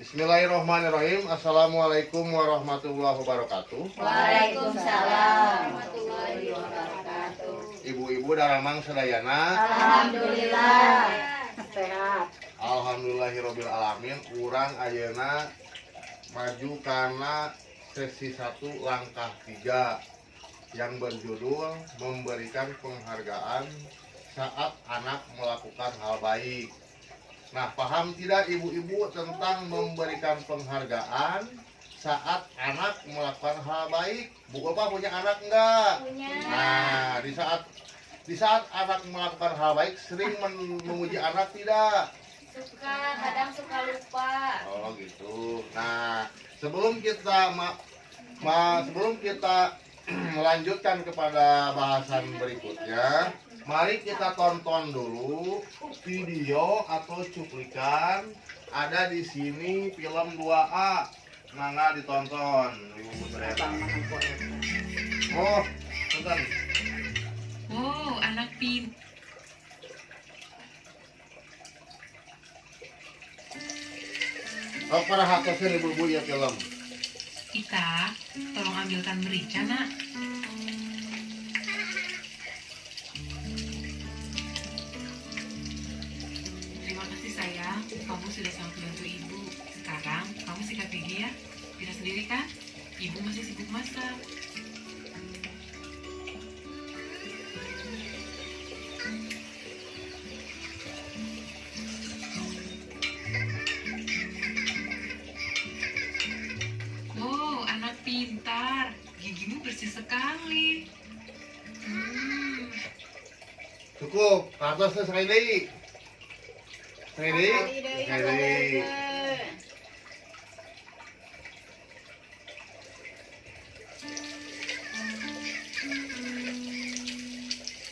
Bismillahirrahmanirrahim. Assalamualaikum warahmatullahi wabarakatuh. Waalaikumsalam warahmatullahi wabarakatuh. Ibu-ibu daramang sadayana. Alhamdulillah sehat. Alhamdulillahirabbil alamin. Urang ayeuna maju karena sesi 1 langkah 3 yang berjudul memberikan penghargaan saat anak melakukan hal baik. Nah, paham tidak ibu-ibu tentang memberikan penghargaan saat anak melakukan hal baik? Bu Bapak punya anak enggak? Punya. Nah, di saat anak melakukan hal baik sering memuji anak tidak? Suka, kadang suka lupa. Oh gitu. Nah, sebelum kita melanjutkan kepada bahasan berikutnya, mari kita tonton dulu video atau cuplikan. Ada di sini film 2A. Mangga ditonton. Oh, tonton. Oh, anak pintar. Oh, para hakosnya ibu-ibu ya film. Ita, tolong ambilkan merica, nak. Terima kasih sayang, kamu sudah sangat membantu ibu. Sekarang kamu sikat gigi ya. Tidak sendiri kan? Ibu masih sibuk masak. Oh, anak pintar. Gigimu bersih sekali. Cukup, atasnya sekali deui. Sekali deui. Sekali deui.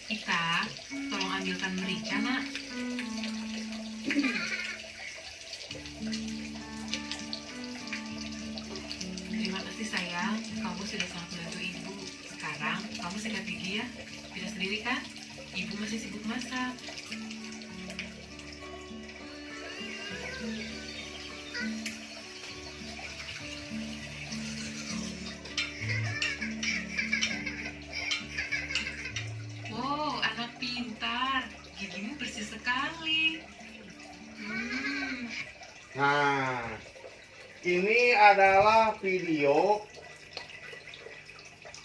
Ita, tolong ambilkan merica, nak. Terima kasih sayang, kamu sudah sangat membantu ibu. Sekarang kamu sikat gigi ya. Tidak sendiri kan? Ibu masih sibuk masak. Wow, anak pintar. Gigimu bersih sekali. Nah, ini adalah video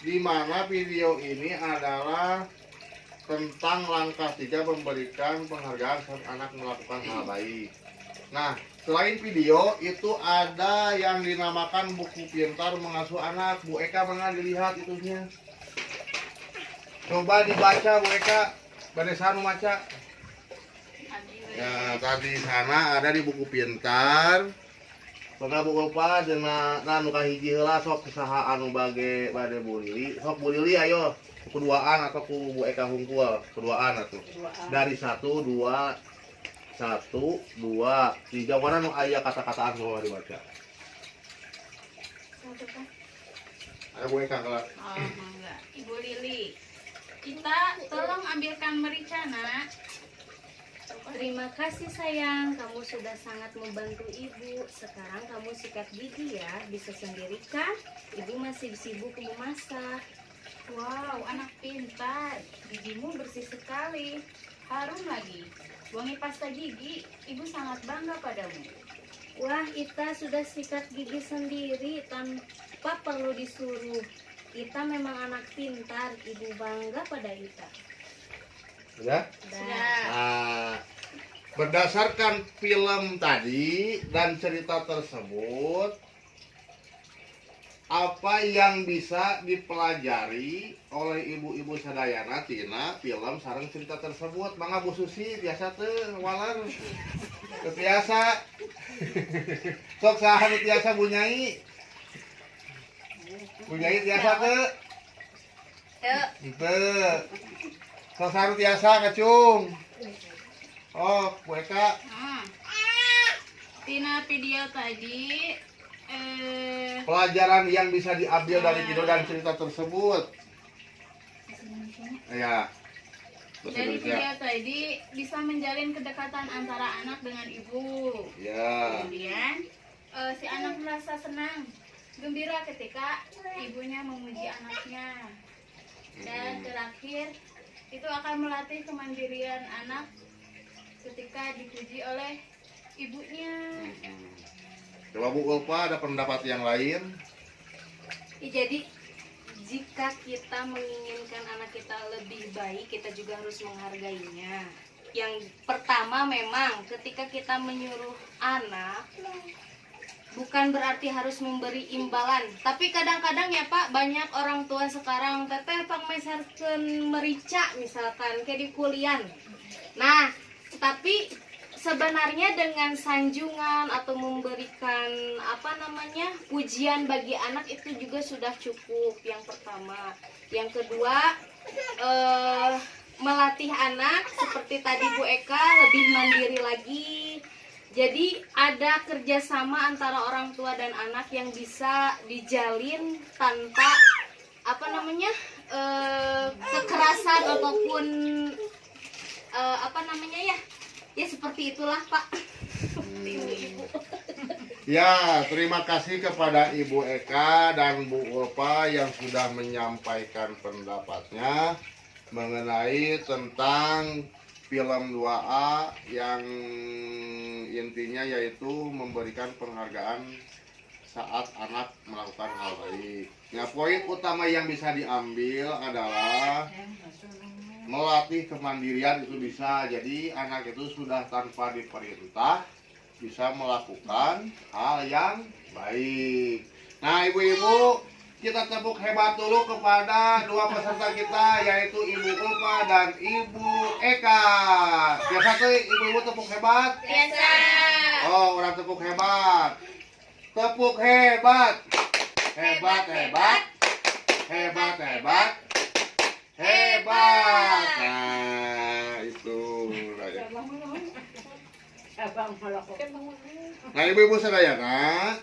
di mana video ini adalah tentang langkah 3 memberikan penghargaan saat anak melakukan hal baik. Nah, selain video itu ada yang dinamakan buku pintar mengasuh anak. Bu Eka mana dilihat itunya? Coba dibaca Bu Eka. Badesan maca. Ya, tadi sana ada di buku pintar. Maka Bu Opa jeung nu kahiji heula sok saha anu bade Bu Lili. Sok Bu Lili ayo keduaan atau ku Bu Eka hungkul keduaan atuh. Dari 1 2 1 2 3 mana nu aya kata-kataan mau dibaca. Ayo Bu Eka kelas. Oh, enggak. Ibu Lili. Kita tolong ambilkan merica, nak. Terima kasih sayang, kamu sudah sangat membantu ibu. Sekarang kamu sikat gigi ya, bisa sendiri kan? Ibu masih sibuk memasak. Wow, anak pintar. Gigimu bersih sekali. Harum lagi. Wangi pasta gigi. Ibu sangat bangga padamu. Wah, Ita sudah sikat gigi sendiri tanpa perlu disuruh. Ita memang anak pintar, ibu bangga pada Ita. Sudah? Dah. Nah, berdasarkan film tadi dan cerita tersebut, apa yang bisa dipelajari oleh ibu-ibu sadayana tina film sareng cerita tersebut? Mangga Bu Susi biasa teh walar. Biasa. Sok saha nu tiasa Bu Nyai? Bu Nyai tiasa teh? Teu. Sok saha nu tiasa ngacung. Oh, Bu Eka. Tina video tadi Pelajaran yang bisa diambil dari video dan cerita tersebut. Ya. dari video tadi bisa menjalin kedekatan antara anak dengan ibu. Ya. Kemudian Si anak merasa senang, gembira ketika ibunya memuji anaknya. Dan terakhir, itu akan melatih kemandirian anak ketika dipuji oleh ibunya. Coba Bu Ulfa ada pendapat yang lain? Jadi jika kita menginginkan anak kita lebih baik, kita juga harus menghargainya. Yang pertama memang ketika kita menyuruh anak, bukan berarti harus memberi imbalan. Tapi kadang-kadang ya Pak, banyak orang tua sekarang teteh pangmeserkeun merica misalkan kayak di kuliah. Nah, tapi sebenarnya dengan sanjungan atau memberikan pujian bagi anak itu juga sudah cukup. Yang pertama, yang kedua melatih anak seperti tadi Bu Eka lebih mandiri lagi. Jadi ada kerjasama antara orang tua dan anak yang bisa dijalin tanpa kekerasan ataupun ya seperti itulah Pak. Ya, terima kasih kepada Ibu Eka dan Bu Ulfa yang sudah menyampaikan pendapatnya mengenai tentang film 2A yang intinya yaitu memberikan penghargaan saat anak melakukan hal baik. Nah, poin utama yang bisa diambil adalah melatih kemandirian itu bisa. Jadi anak itu sudah tanpa diperintah bisa melakukan hal yang baik. Nah, ibu-ibu, kita tepuk hebat dulu kepada dua peserta kita, yaitu Ibu Ulfa dan Ibu Eka. Biasa tuh ibu-ibu tepuk hebat? Biasa. Oh, orang tepuk hebat. Tepuk hebat. Hebat, hebat. Hebat, hebat. Hebat. Nah, itu. Nah, ibu-ibu sadayana,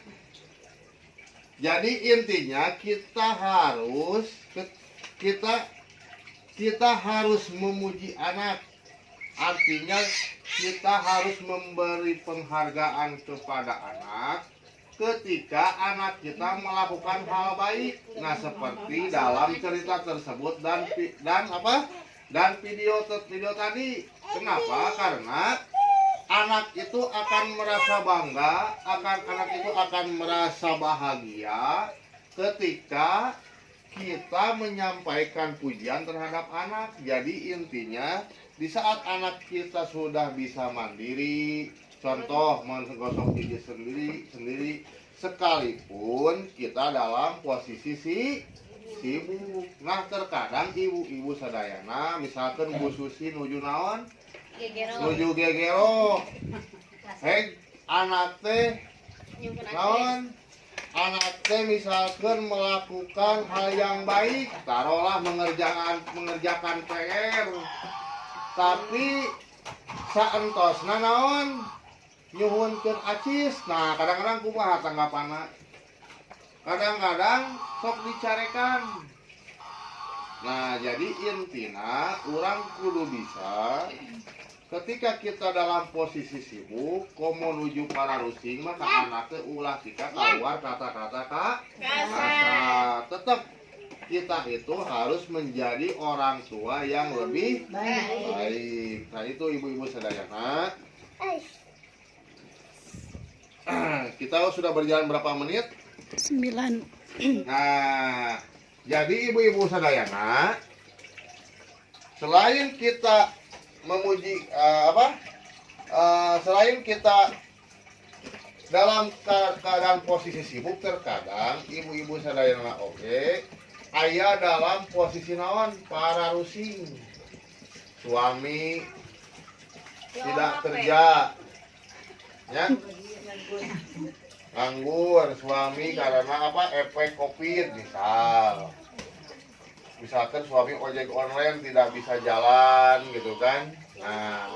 jadi intinya kita harus memuji anak. Artinya kita harus memberi penghargaan kepada anak ketika anak kita melakukan hal baik. Nah, seperti dalam cerita tersebut dan video tadi. Kenapa? Karena anak itu akan merasa bangga, anak itu akan merasa bahagia ketika kita menyampaikan pujian terhadap anak. Jadi intinya di saat anak kita sudah bisa mandiri, contoh menggosok gigi sendiri sekalipun kita dalam posisi sibuk. Nah, terkadang ibu-ibu sadayana misalkan Bu Susi nuju naon? Nuju gegero. Anak teh naon? Anak teh misalkan melakukan hal yang baik, taruhlah mengerjakan PR. Tapi saentosna naon? Nyuhunkeun acis. Nah, kadang-kadang kumaha tanggapanna? Kadang-kadang sok dicarekan. Nah, jadi intina orang kudu bisa ketika kita dalam posisi sibuk komo nuju para rusing maka anaknya ulah kita keluar kata-kata kasar. Tetap kita itu harus menjadi orang tua yang lebih baik. Nah, itu ibu-ibu sadayana. Kita sudah berjalan berapa menit? 9. Nah, jadi ibu-ibu sadayana, selain kita memuji selain kita dalam keadaan posisi sibuk, terkadang ibu-ibu sadayana aya dalam posisi naon para rusing. Suami tidak kerja, ya, nganggur suami karena efek COVID misalkan suami ojek online tidak bisa jalan gitu kan. Nah,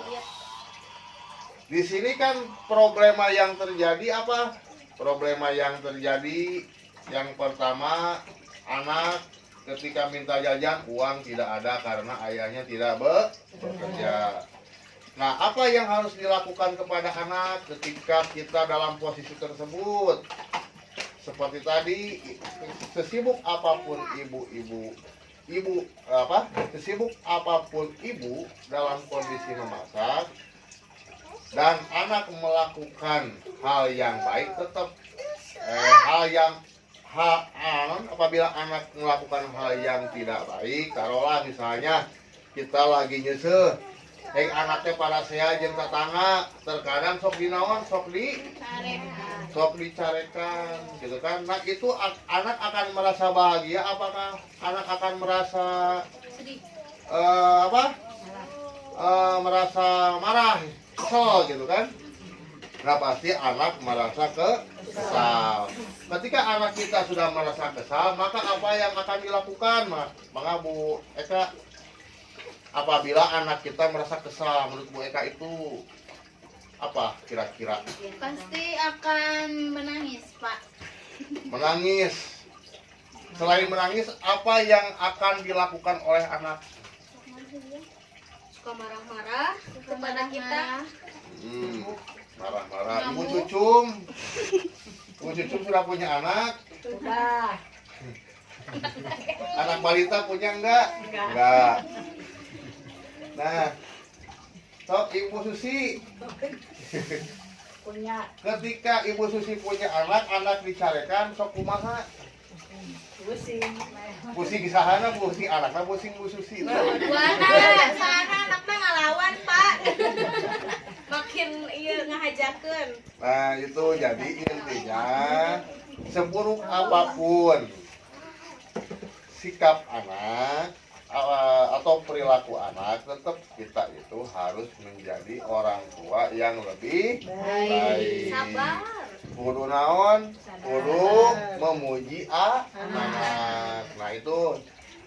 di sini kan problema yang terjadi apa? Problema yang terjadi yang pertama, anak ketika minta jajan uang tidak ada karena ayahnya tidak bekerja. Nah, apa yang harus dilakukan kepada anak ketika kita dalam posisi tersebut? Seperti tadi, sesibuk apapun sesibuk apapun ibu dalam kondisi memasak dan anak melakukan hal yang baik, tetap apabila anak melakukan hal yang tidak baik, taruhlah misalnya kita lagi nyesel, anaknya pada saya jeung tetangga terkadang sok dinaon, sok dicarekan gitu kan. Nah, itu anak akan merasa bahagia, apakah anak akan merasa Sedih. merasa marah, kesel gitu kan. Nah, pasti anak merasa kesal. Ketika anak kita sudah merasa kesal, maka apa yang akan dilakukan, Maka Bu Eka, apabila anak kita merasa kesal, menurut Bu Eka itu apa kira-kira? Pasti akan menangis, Pak. Menangis. Selain menangis, apa yang akan dilakukan oleh anak? Suka marah-marah kepada kita. Marah-marah. Ibu Cucum sudah punya anak? Sudah. Anak balita punya enggak? Enggak. Nah, sok Ibu Susi. Punya. Ketika Ibu Susi punya anak dicarekan, sok kumaha? Pusing kisahana, pusing anaknya, pusing Bu Susi. Wah, sana anaknya ngalawan, Pak. Makin ngahajakeun. Nah, itu jadi intinya seburuk apapun sikap anak atau perilaku anak, tetap kita itu harus menjadi orang tua yang lebih baik. Sabar. Kudu naon? Kudu memuji anak. Nah, itu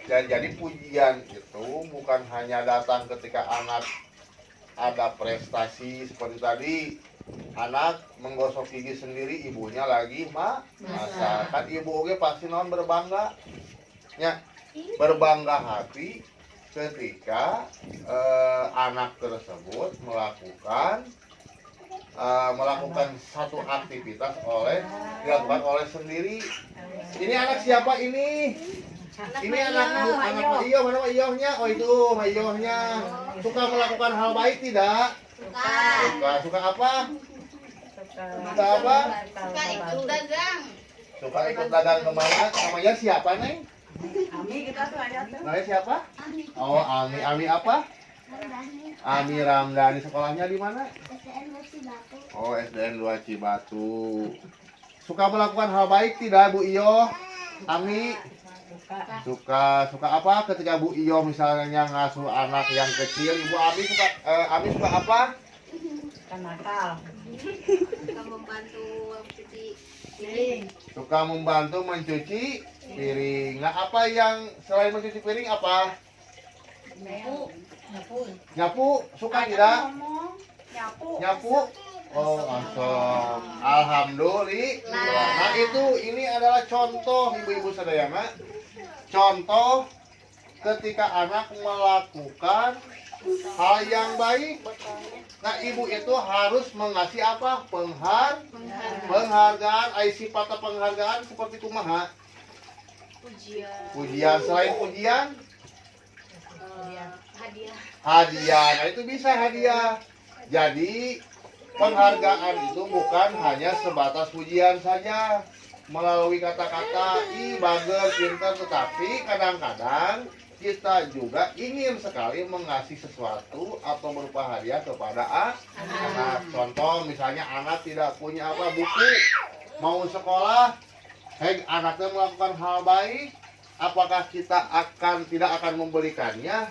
jadi pujian itu bukan hanya datang ketika anak ada prestasi seperti tadi, anak menggosok gigi sendiri, ibunya lagi masak. Kan ibu oge pasti naon berbangga. Ya, berbangga hati ketika anak tersebut melakukan satu aktivitas dilakukan oleh sendiri. Ini anak siapa ini? Ini anak Iyo, mana Iyohnya? Oh, itu Iyohnya. Suka melakukan hal baik tidak? Suka apa? Suka apa? Suka ikut dagang. Suka ikut dagang kemana? Namanya siapa, Neng? Ami kita tuh aja tuh. Namanya siapa? Oh, Ami apa? Ami Ramdhani. Sekolahnya di mana? Oh, SDN 2 Cibatu. Suka melakukan hal baik tidak, Bu Iyo? Ami? Suka apa ketika Bu Iyo misalnya ngasuh anak yang kecil? Ibu Ami suka apa? Kan nakal. Suka membantu mencuci piring. Suka membantu mencuci piring. Nah, apa yang selain mencuci piring apa? Nyapu. Suka tidak? Nyapu. Oh, langsung. Alhamdulillah. Nah, ini adalah contoh ibu-ibu sadayana. Contoh ketika anak melakukan hal yang baik. Nah, ibu itu harus mengasih apa? Penghargaan. Sifat penghargaan seperti kumaha? Pujian. Selain pujian, hadiah. Nah, itu bisa hadiah. Jadi penghargaan itu bukan hanya sebatas pujian saja melalui kata-kata bagus, pintar, tetapi kadang-kadang kita juga ingin sekali mengasih sesuatu atau berupa hadiah kepada anak. Contoh misalnya anak tidak punya buku, mau sekolah, anaknya melakukan hal baik, apakah kita tidak akan membelikannya?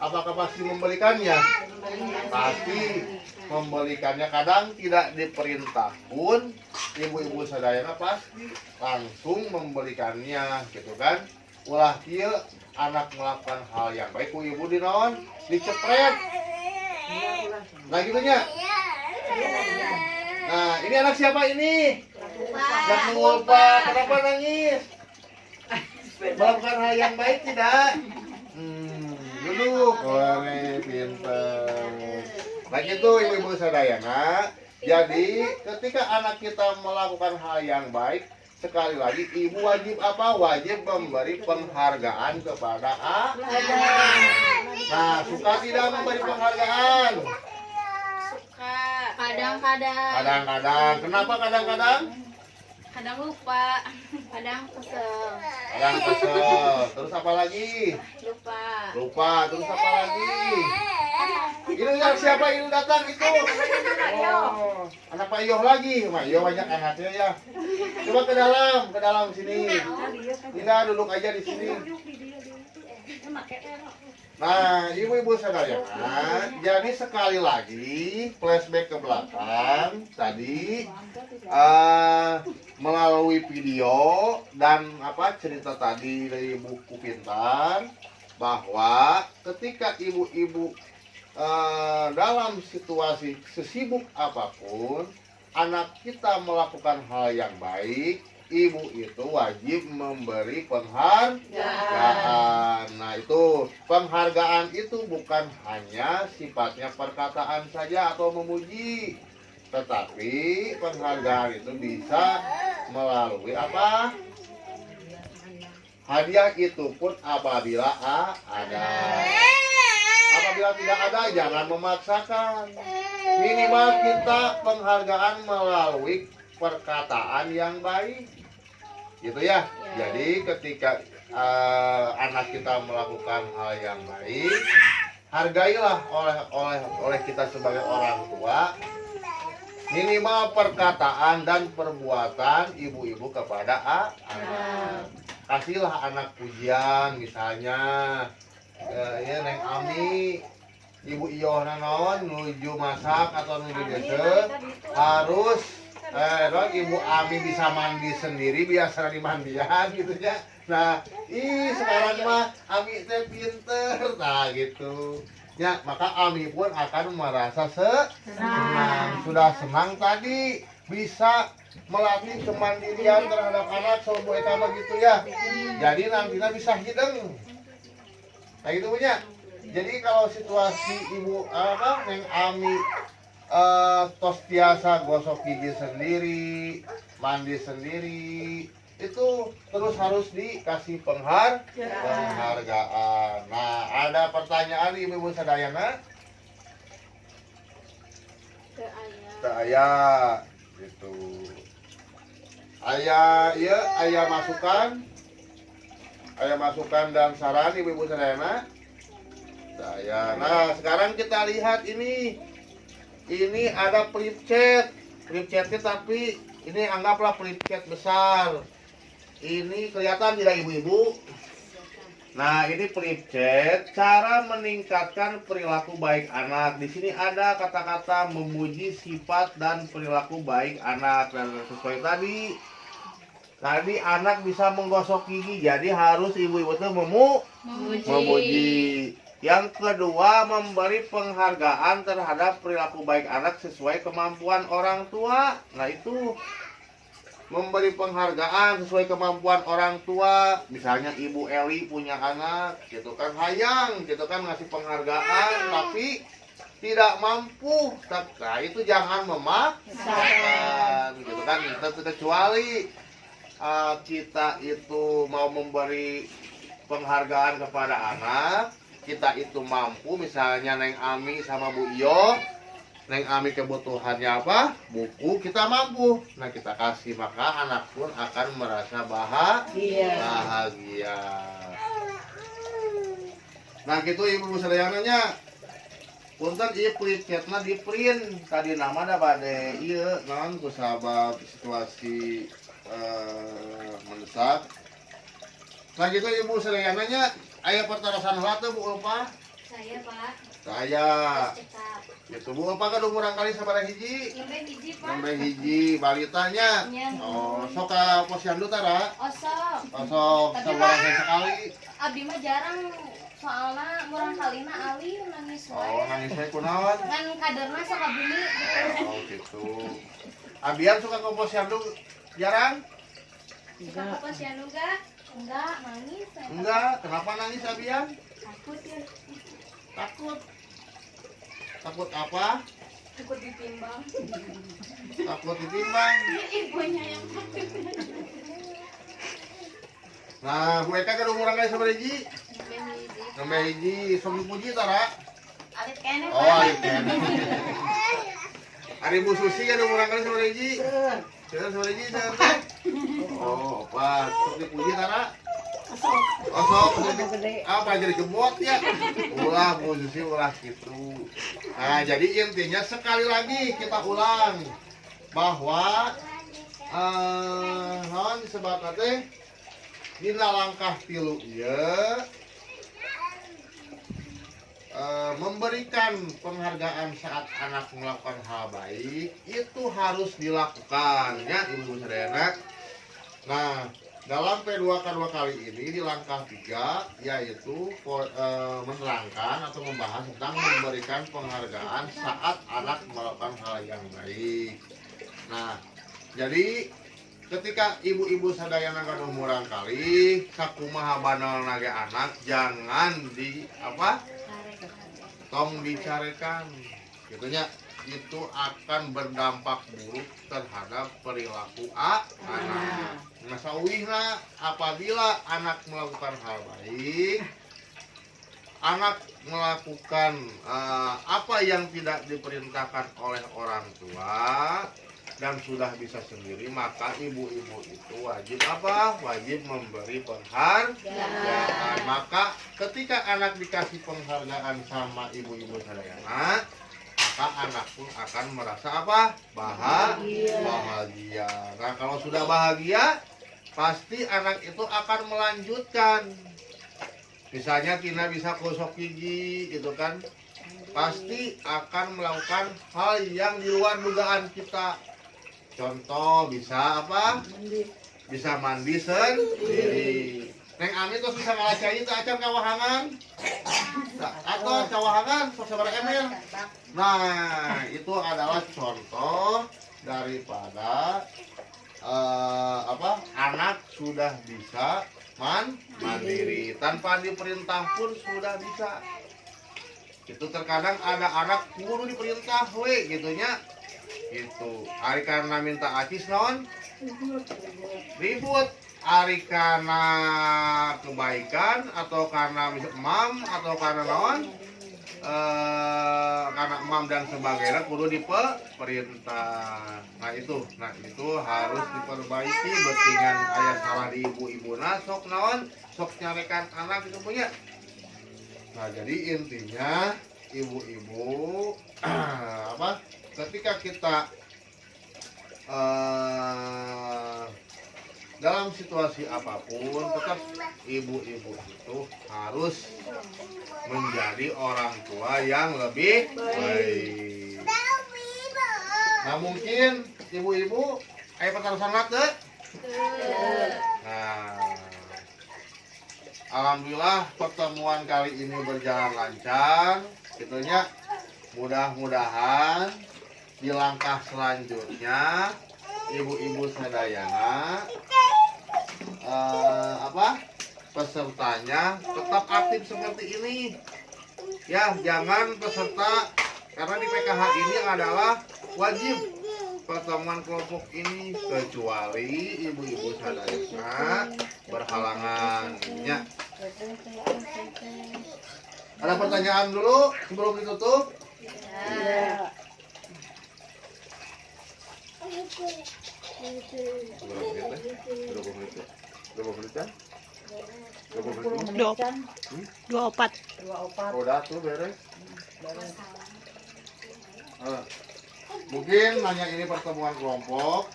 Apakah pasti membelikannya? Pasti membelikannya. Kadang tidak diperintah pun ibu-ibu sadayana pasti langsung membelikannya, gitu kan? Ulah kieu anak melakukan hal yang baik, ku ibu dinaon? Dicepret. Nah, gitunya. Nah, ini anak siapa ini? Anak lupa. Kenapa nangis? Melakukan hal yang baik tidak? Dulu duduk. Boleh, pinter. Nah gitu ibu-ibu sadayana. Jadi ketika anak kita melakukan hal yang baik, sekali lagi ibu wajib apa? Wajib memberi penghargaan kepada Nah, suka tidak memberi penghargaan? Suka. Kadang-kadang. Kadang-kadang. Kenapa kadang-kadang? Kadang lupa. Kadang kesel. Kadang kesel. Terus apa lagi? Lupa. Lupa. Terus apa lagi? Ini siapa ini datang itu? Oh, anak Pak Yoh lagi. Pak Yoh banyak anaknya ya. Coba ke dalam sini. Tidak, duduk aja di sini. Nah, ibu-ibu sadayana, jadi sekali lagi flashback ke belakang tadi melalui video dan cerita tadi dari buku pintar bahwa ketika ibu-ibu dalam situasi sesibuk apapun anak kita melakukan hal yang baik, ibu itu wajib memberi penghargaan. Nah itu penghargaan itu bukan hanya sifatnya perkataan saja atau memuji, tetapi penghargaan itu bisa melalui apa? Hadiah itu pun apabila ada. Apabila tidak ada, jangan memaksakan. Minimal kita penghargaan melalui perkataan yang baik. Gitu ya. Jadi ketika anak kita melakukan hal yang baik, hargailah oleh kita sebagai orang tua. Minimal perkataan dan perbuatan ibu-ibu kepada anak. Kasihlah anak pujian misalnya. Ya Neng Ami, Ibu Iyo naon nuju masak atau nuju desa harus Ibu Ami bisa mandi sendiri biasa di mandian gitu ya. Nah, sekarang mah Ami teh pinter, nah gitu. Ya, maka Ami pun akan merasa senang. Sudah senang tadi bisa melatih kemandirian terhadap anak sobo eta gitu ya. Jadi nantinya bisa hideng. Nah gitu punya. Jadi kalau situasi ibu Neng Ami tos biasa gosok gigi sendiri, mandi sendiri, itu terus harus dikasih penghargaan. Nah ada pertanyaan ibu-ibu sadayana? Teu aya gitu. Aya masukan dan saran ibu-ibu sadayana. Nah sekarang kita lihat ini ada flip chatnya tapi ini anggaplah flip chat besar. Ini kelihatan tidak ibu-ibu? Nah ini flip chat cara meningkatkan perilaku baik anak. Di sini ada kata-kata memuji sifat dan perilaku baik anak dan sesuai tadi anak bisa menggosok gigi, jadi harus ibu-ibu itu memuji. Yang kedua, memberi penghargaan terhadap perilaku baik anak sesuai kemampuan orang tua. Nah itu memberi penghargaan sesuai kemampuan orang tua. Misalnya Ibu Eli punya anak, gitu kan hayang, gitu kan ngasih penghargaan, tapi tidak mampu. Nah itu jangan memaksakan, gitu kan. Kecuali kita itu mau memberi penghargaan kepada anak, kita itu mampu, misalnya Neng Ami sama Bu Iyo, Neng Ami kebutuhannya apa? Buku, kita mampu. Nah kita kasih, maka anak pun akan merasa bahagia. Nah gitu ibu sadayananya. Punten ieu print chatna di print. Tadi nama da bade ieu naon kusabab situasi mendesak. Nah gitu ibu sadayananya. Aya pertarasan heula teh Bu Ulfa? Saya, Pak. Saya. Gitu Bu Ulfa kan umur kali sabaraha hiji? 6 hiji, Pak. 6 hiji balitanya. Oh, sok ka posyandu tara? Osok. Sok sabaraha sekali. Abdi mah jarang soalna murang kalina Ali nangis wae. Oh, nangis wae kunaon? Kan kaderna sok abdi gitu. Oh, gitu. Abian suka ke posyandu jarang? Suka apa sih anu enggak? Enggak, nangis. Enggak, kenapa nangis Abian? Takut ya. Takut. Takut apa? Takut ditimbang. Takut ditimbang. Ibunya yang takut. Nah, Bu Eka kan umuran kali sama Reji. Hiji. Nambah hiji, sobi puji tara. Alit kene. Oh, ari kene. Ari Bu Susi kan umuran kali sama Reji. Kita sama Reji teh. Oh, apa? Sok dipuji tara. Osok, apa jadi gebot ya? Ulah Bu Susi ulah gitu. Nah, jadi intinya sekali lagi kita ulang bahwa naon disebutna teh dina langkah tilu ieu memberikan penghargaan saat anak melakukan hal baik itu harus dilakukan ya ibu sadayana. Nah, dalam P2K2 kali ini di langkah 3 yaitu menerangkan atau membahas tentang memberikan penghargaan saat anak melakukan hal yang baik. Nah, jadi ketika ibu-ibu sadayana kan umuran kali sakumaha banal nage anak jangan di apa? Tong dicarekan gitunya, itu akan berdampak buruk terhadap perilaku anak. Nasawihna apabila anak melakukan hal baik, anak melakukan apa yang tidak diperintahkan oleh orang tua dan sudah bisa sendiri, maka ibu-ibu itu wajib apa? Wajib memberi penghargaan. Maka ketika anak dikasih penghargaan sama ibu-ibu sadayana, maka anak pun akan merasa apa? Bahagia. Nah, kalau sudah bahagia, pasti anak itu akan melanjutkan. Misalnya Tina bisa gosok gigi gitu kan, pasti akan melakukan hal yang di luar dugaan kita. Contoh bisa apa? Bisa mandi sendiri. Neng Ani tuh bisa ngelacai itu acan kawahangan. Atau kawahangan sabar emel. Nah, itu adalah contoh daripada anak sudah bisa mandiri tanpa diperintah pun sudah bisa. Itu terkadang ada anak kudu diperintah we gitunya. Itu ari karena minta acis naon ribut, ari karena kebaikan atau karena mam atau karena naon karena mam dan sebagainya kudu diperintah. Nah itu harus diperbaiki betingan ayah salah di ibu-ibuna sok naon sok nyarekan anak itu punya. Nah jadi intinya ibu-ibu ketika kita dalam situasi apapun tetap ibu-ibu itu harus menjadi orang tua yang lebih baik. Nah mungkin ibu-ibu ayo pertaruhan deh. Nah, alhamdulillah pertemuan kali ini berjalan lancar. Gitunya mudah-mudahan di langkah selanjutnya ibu-ibu sadayana pesertanya tetap aktif seperti ini ya, jangan peserta karena di PKH ini adalah wajib pertemuan kelompok ini kecuali ibu-ibu sadayana berhalangan ya. Ada pertanyaan dulu sebelum ditutup? Ya. Dua opat. Udah tuh beres. Mungkin hanya ini pertemuan kelompok.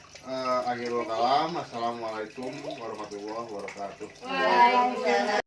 Akhirul kalam. Assalamualaikum warahmatullahi wabarakatuh. Waalaikumsalam.